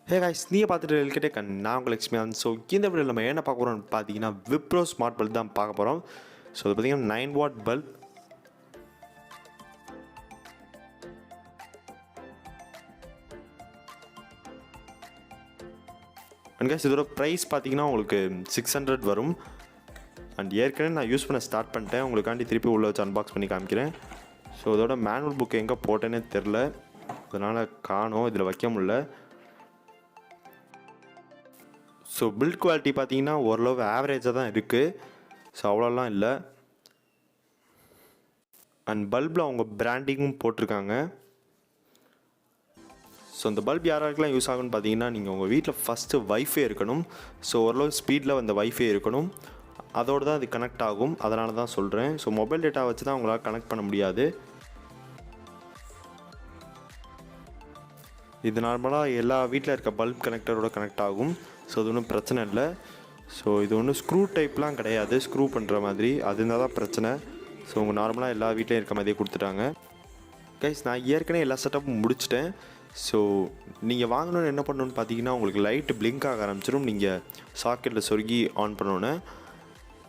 Hey guys, நீங்கள் பார்த்துட்டு இருக்கே நான் உங்கள் லக்ஷ்மியான். ஸோ இந்த வீடியோவில் நம்ம என்ன பார்க்க போகிறோம்னு பார்த்தீங்கன்னா விப்ரோ ஸ்மார்ட் பல்ப் தான் பார்க்க போகிறோம். ஸோ அது பார்த்தீங்கன்னா 9 வாட் பல்ப். அண்ட் காய்ஸ், இதோட ப்ரைஸ் பார்த்தீங்கன்னா உங்களுக்கு 600 வரும். அண்ட் ஏற்கனவே நான் யூஸ் பண்ண ஸ்டார்ட் பண்ணிட்டேன். உங்களுக்காண்டி திருப்பி உள்ளே வச்சு அன்பாக்ஸ் பண்ணி காமிக்கிறேன். ஸோ இதோட மேனுவல் புக் எங்கே போட்டேன்னே தெரில, அதனால் காணோம், இதில் வைக்க முடியல. ஸோ பில்ட் குவாலிட்டி பார்த்தீங்கன்னா ஓரளவு ஆவரேஜாக தான் இருக்குது. ஸோ அவ்வளோலாம் இல்லை. அண்ட் பல்பில் அவங்க பிராண்டிங்கும் போட்டிருக்காங்க. ஸோ இந்த பல்ப் யாராருக்கெல்லாம் யூஸ் ஆகும்னு பார்த்தீங்கன்னா, நீங்கள் உங்கள் வீட்டில் ஃபஸ்ட்டு வைஃபை இருக்கணும். ஸோ ஓரளவு ஸ்பீடில் அந்த வைஃபை இருக்கணும், அதோடு தான் அது கனெக்ட் ஆகும். அதனால தான் சொல்கிறேன். ஸோ மொபைல் டேட்டா வச்சு தான் உங்களால் கனெக்ட் பண்ண முடியாது. இது நார்மலாக எல்லா வீட்டில் இருக்க பல்ப் கனெக்டரோட கனெக்ட் ஆகும். ஸோ அது ஒன்றும் பிரச்சனை இல்லை. ஸோ இது ஒன்றும் ஸ்க்ரூ டைப்லாம் கிடையாது, ஸ்க்ரூ பண்ணுற மாதிரி. அது இருந்தால் தான் பிரச்சனை. ஸோ உங்கள் நார்மலாக எல்லா வீட்லேயும் இருக்க மாதிரியே கொடுத்துட்டாங்க. கைஸ், நான் ஏற்கனவே எல்லா செட்டப்பும் முடிச்சிட்டேன். ஸோ நீங்கள் வாங்கணுன்னு என்ன பண்ணணுன்னு பார்த்தீங்கன்னா, உங்களுக்கு லைட்டு பிளிங்க் ஆக ஆரம்பிச்சிடும். நீங்கள் சாக்கெட்டில் சொருகி ஆன் பண்ணோன்னே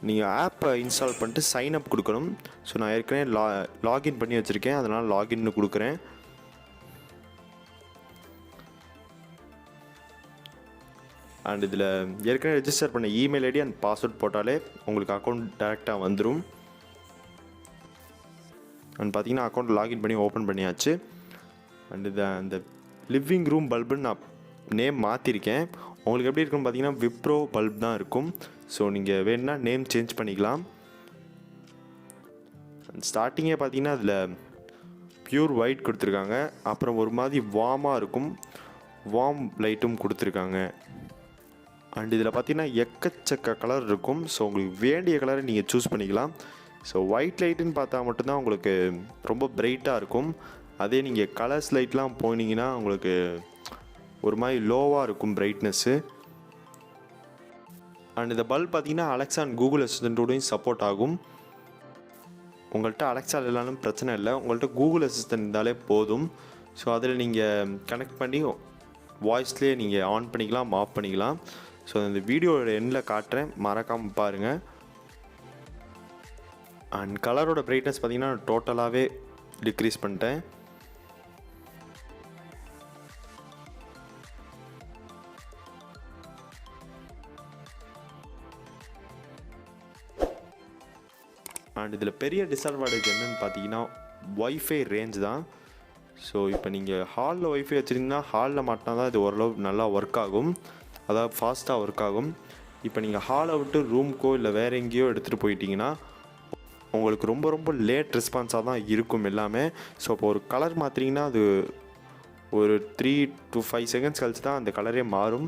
நீங்கள் ஆப்பை இன்ஸ்டால் பண்ணிட்டு சைன் அப் கொடுக்கணும். ஸோ நான் ஏற்கனவே லாகின் பண்ணி வச்சுருக்கேன், அதனால் லாகின்னு கொடுக்குறேன். அண்ட் இதில் ஏற்கனவே ரெஜிஸ்டர் பண்ண இமெயில் ஐடி அண்ட் பாஸ்வேர்ட் போட்டாலே உங்களுக்கு அக்கௌண்ட் டேரெக்டாக வந்துடும். அண்ட் பார்த்தீங்கன்னா அக்கௌண்ட் லாகின் பண்ணி ஓப்பன் பண்ணியாச்சு. அண்ட் இதை அந்த லிவிங் ரூம் பல்புன்னு நான் நேம் மாற்றிருக்கேன். உங்களுக்கு எப்படி இருக்குன்னு பார்த்தீங்கன்னா விப்ரோ பல்ப் தான் இருக்கும். ஸோ நீங்கள் வேணுன்னா நேம் சேஞ்ச் பண்ணிக்கலாம். ஸ்டார்டிங்கே பார்த்தீங்கன்னா அதில் ப்யூர் ஒயிட் கொடுத்துருக்காங்க. அப்புறம் ஒரு மாதிரி வார்மாக இருக்கும், வார்ம் லைட்டும் கொடுத்துருக்காங்க. அண்ட் இதில் பார்த்தீங்கன்னா எக்கச்சக்க கலர் இருக்கும். ஸோ உங்களுக்கு வேண்டிய கலரை நீங்கள் சூஸ் பண்ணிக்கலாம். ஸோ ஒயிட் லைட்டுன்னு பார்த்தா மட்டும்தான் உங்களுக்கு ரொம்ப பிரைட்டாக இருக்கும். அதே நீங்கள் கலர்ஸ் லைட்லாம் போனீங்கன்னா உங்களுக்கு ஒரு மாதிரி லோவாக இருக்கும் பிரைட்னஸ்ஸு. அண்ட் இந்த பல்ப் பார்த்தீங்கன்னா அலெக்ஸா அண்ட் கூகுள் அசிஸ்டண்ட்டோடையும் சப்போர்ட் ஆகும். உங்கள்கிட்ட அலெக்ஸா இல்லைனாலும் பிரச்சனை இல்லை, உங்கள்கிட்ட கூகுள் அசிஸ்டன்ட் இருந்தாலே போதும். ஸோ அதில் நீங்கள் கனெக்ட் பண்ணி வாய்ஸ்லேயே நீங்கள் ஆன் பண்ணிக்கலாம், ஆஃப் பண்ணிக்கலாம். ஸோ இந்த வீடியோட எண்டில் காட்டுறேன், மறக்காமல் பாருங்கள். அண்ட் கலரோட பிரைட்னஸ் பார்த்தீங்கன்னா டோட்டலாகவே டிக்ரீஸ் பண்ணிட்டேன். அண்ட் இதில் பெரிய டிஸ்அட்வான்டேஜ் என்னென்னு பார்த்தீங்கன்னா ஒய்ஃபை ரேஞ்ச் தான். ஸோ இப்போ நீங்கள் ஹாலில் ஒய்ஃபை வச்சுருந்தீங்கன்னா ஹாலில் மாட்டினா தான் இது ஓரளவு நல்லா ஒர்க் ஆகும், அதாவது ஃபாஸ்ட்டாக ஒர்க் ஆகும். இப்போ நீங்கள் ஹாலை விட்டு ரூம்க்கோ இல்லை வேறு எங்கேயோ எடுத்துகிட்டு போயிட்டீங்கன்னா உங்களுக்கு ரொம்ப ரொம்ப லேட் ரெஸ்பான்ஸாக தான் இருக்கும் எல்லாமே. ஸோ இப்போ ஒரு கலர் மாற்றிங்கன்னா அது ஒரு 3 to 5 செகண்ட்ஸ் கழிச்சு தான் அந்த கலரே மாறும்.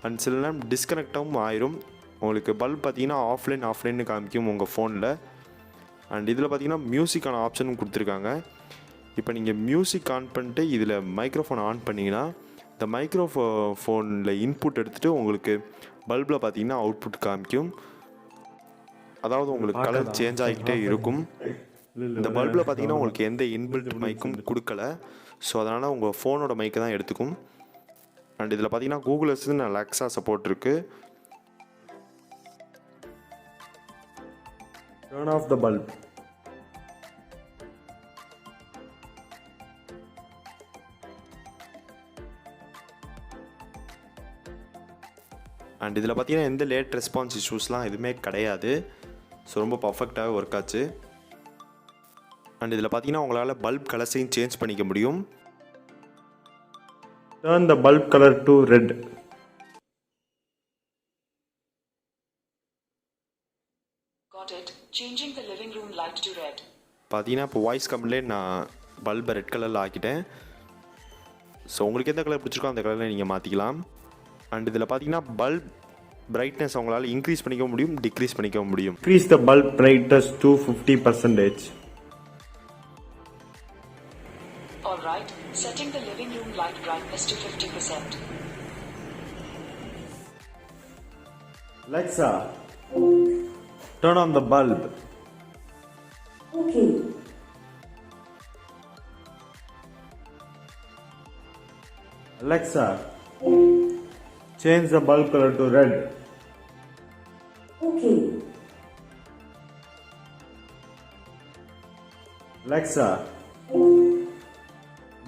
அண்ட் சில நேரம் டிஸ்கனெக்டாகவும் ஆயிரும். உங்களுக்கு பல்ப் பார்த்தீங்கன்னா ஆஃப்லைன்னு காமிக்கும் உங்கள் ஃபோனில். அண்ட் இதில் பார்த்தீங்கன்னா மியூசிக்கான ஆப்ஷனும் கொடுத்துருக்காங்க. இப்போ நீங்கள் மியூசிக் ஆன் பண்ணிட்டு இதில் மைக்ரோஃபோன் ஆன் பண்ணிங்கன்னா இந்த மைக்ரோஃபோனில் இன்புட் எடுத்துகிட்டு உங்களுக்கு பல்பில் பார்த்தீங்கன்னா அவுட்புட் காமிக்கும். அதாவது உங்களுக்கு கலர் சேஞ்ச் ஆகிக்கிட்டே இருக்கும். இந்த பல்பில் பார்த்தீங்கன்னா உங்களுக்கு எந்த இன்பில்ட் மைக்கும் கொடுக்கல. ஸோ அதனால் உங்கள் ஃபோனோட மைக்கை தான் எடுத்துக்கும். அண்ட் இதில் பார்த்தீங்கன்னா கூகுள் அசிஸ்டன்ட் அலெக்ஸா சப்போர்ட் இருக்குது. Turn off the bulb. And இதில் பார்த்தீங்கன்னா எந்த லேட் ரெஸ்பான்ஸ் இஷ்யூஸ்லாம் எதுவுமே கிடையாது. ஸோ ரொம்ப பர்ஃபெக்டாகவே ஒர்க் ஆச்சு. அண்ட் இதில் பார்த்தீங்கன்னா உங்களால் பல்ப் கலர்ஸையும் சேஞ்ச் பண்ணிக்க முடியும். Turn the bulb color to red. Got it. Changing the living room light to red. பார்த்தீங்கன்னா இப்போ வாய்ஸ் கம்ப்ளே நான் பல்பை ரெட் கலரில் ஆக்கிட்டேன். ஸோ உங்களுக்கு எந்த கலர் பிடிச்சிருக்கோ அந்த கலரில் நீங்கள் மாற்றிக்கலாம். அண்ட் இதில் பார்த்தீங்கன்னா பல்ப் பிரைட்னஸ் அவங்களால இன்க்ரீஸ் பண்ணிக்க முடியும், டிக்ரீஸ் பண்ணிக்க முடியும். Increase the bulb brightness to 50%. Alright, setting the living room light brightness to 50%. Alexa, turn on the bulb. Okay. Alexa, Change the bulb color to red. Okay. Alexa,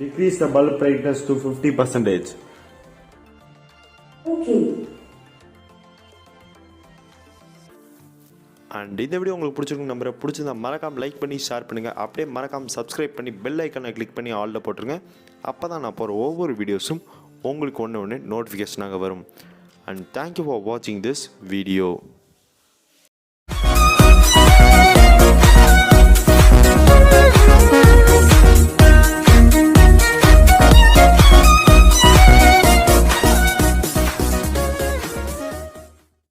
decrease the bulb brightness to 50%. Okay. And இந்த video உங்களுக்கு பிடிச்சிருக்கு நம்பரை பிடிச்சிருந்தா மறக்காம like பண்ணி share பண்ணுங்கள். அப்படியே மறக்காம சப்ஸ்கிரைப் பண்ணி பெல் ஐக்கனை கிளிக் பண்ணி ஆலில் போட்டுருங்க. அப்போ தான் நான் போகிற ஒவ்வொரு வீடியோஸும் உங்களுக்கு ஒன்று நோட்டிஃபிகேஷனாக வரும். அண்ட் தேங்க்யூ ஃபார் வாட்சிங் திஸ் வீடியோ.